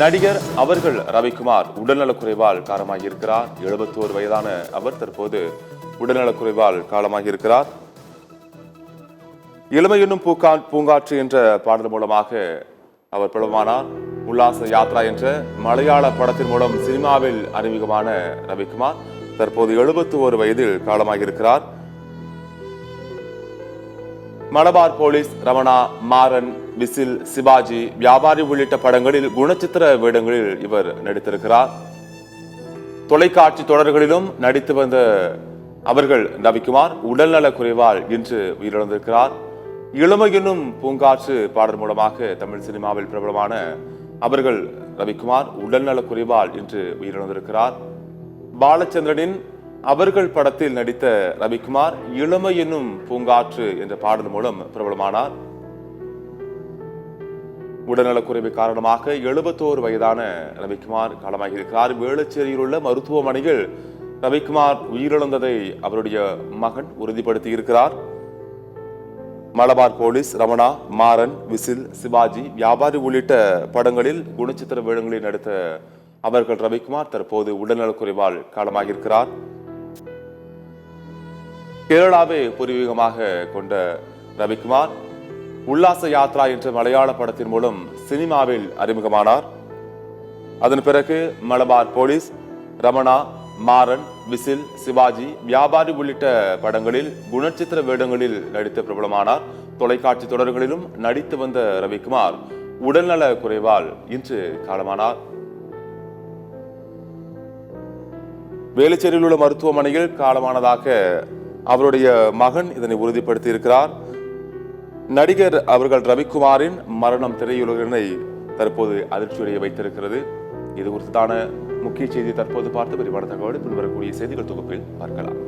நடிகர் அவர்கள் ரவிக்குமார் உடல்நலக்குறைவால் காலமாகியிருக்கிறார். 71 வயதான அவர் தற்போது உடல்நலக்குறைவால் காலமாகியிருக்கிறார். இளமை என்னும் பூங்காற்று என்ற பாடல் மூலமாக அவர் பிரபலமானார். உல்லாச யாத்ரா என்ற மலையாள படத்தின் மூலம் சினிமாவில் அறிமுகமான ரவிக்குமார் தற்போது 71 வயதில் காலமாகியிருக்கிறார். மலபார் போலீஸ், ரமணா, மாறன், விசில், சிவாஜி, வியாபாரி உள்ளிட்ட படங்களில் குணச்சித்திர வேடங்களில் இவர் நடித்திருக்கிறார். தொலைக்காட்சி தொடர்களிலும் நடித்து வந்த அவர்கள் ரவிக்குமார் உடல்நல குறைவால் இன்று உயிரிழந்திருக்கிறார். இளமை என்னும் பூங்காற்று பாடல் மூலமாக தமிழ் சினிமாவில் பிரபலமான அவர்கள் ரவிக்குமார் உடல்நல குறைவால் இன்று உயிரிழந்திருக்கிறார். பாலச்சந்திரனின் அவர்கள் படத்தில் நடித்த ரவிக்குமார் இளமை என்னும் பூங்காற்று என்ற பாடல் மூலம் பிரபலமானார். உடல்நலக்குறைவு காரணமாக 71 வயதான ரவிக்குமார் காலமாகியிருக்கிறார். வேளச்சேரியில் உள்ள மருத்துவமனையில் ரவிக்குமார் உயிரிழந்ததை அவருடைய மகன் உறுதிப்படுத்தியிருக்கிறார். மலபார் போலீஸ், ரமணா, மாறன், விசில், சிவாஜி, வியாபாரி உள்ளிட்ட படங்களில் குணச்சித்திர வேடங்களில் நடித்த அவர்கள் ரவிக்குமார் தற்போது உடல்நலக்குறைவால் காலமாகியிருக்கிறார். கேரளாவை பூர்வீகமாக கொண்ட ரவிக்குமார் உல்லாச யாத்ரா என்ற மலையாள படத்தின் மூலம் சினிமாவில் அறிமுகமானார். அதன் பிறகு மலபார் போலீஸ், ரமணா, மாறன், விசில், சிவாஜி, வியாபாரி உள்ளிட்ட படங்களில் குணச்சித்திர வேடங்களில் நடித்து பிரபலமானார். தொலைக்காட்சி தொடர்களிலும் நடித்து வந்த ரவிக்குமார் உடல்நல குறைவால் இன்று காலமானார். வேளச்சேரியில் உள்ள மருத்துவமனையில் காலமானதாக அவருடைய மகன் இதனை உறுதிப்படுத்தி இருக்கிறார். நடிகர் அவர்கள் ரவிக்குமாரின் மரணம் திரையுலகினை தற்போது அதிர்ச்சியடைய வைத்திருக்கிறது. இது குறித்தான முக்கிய செய்தி தற்போது பார்த்து விரிவான தகவல் பின்வரக்கூடிய செய்திகள் தொகுப்பில் பார்க்கலாம்.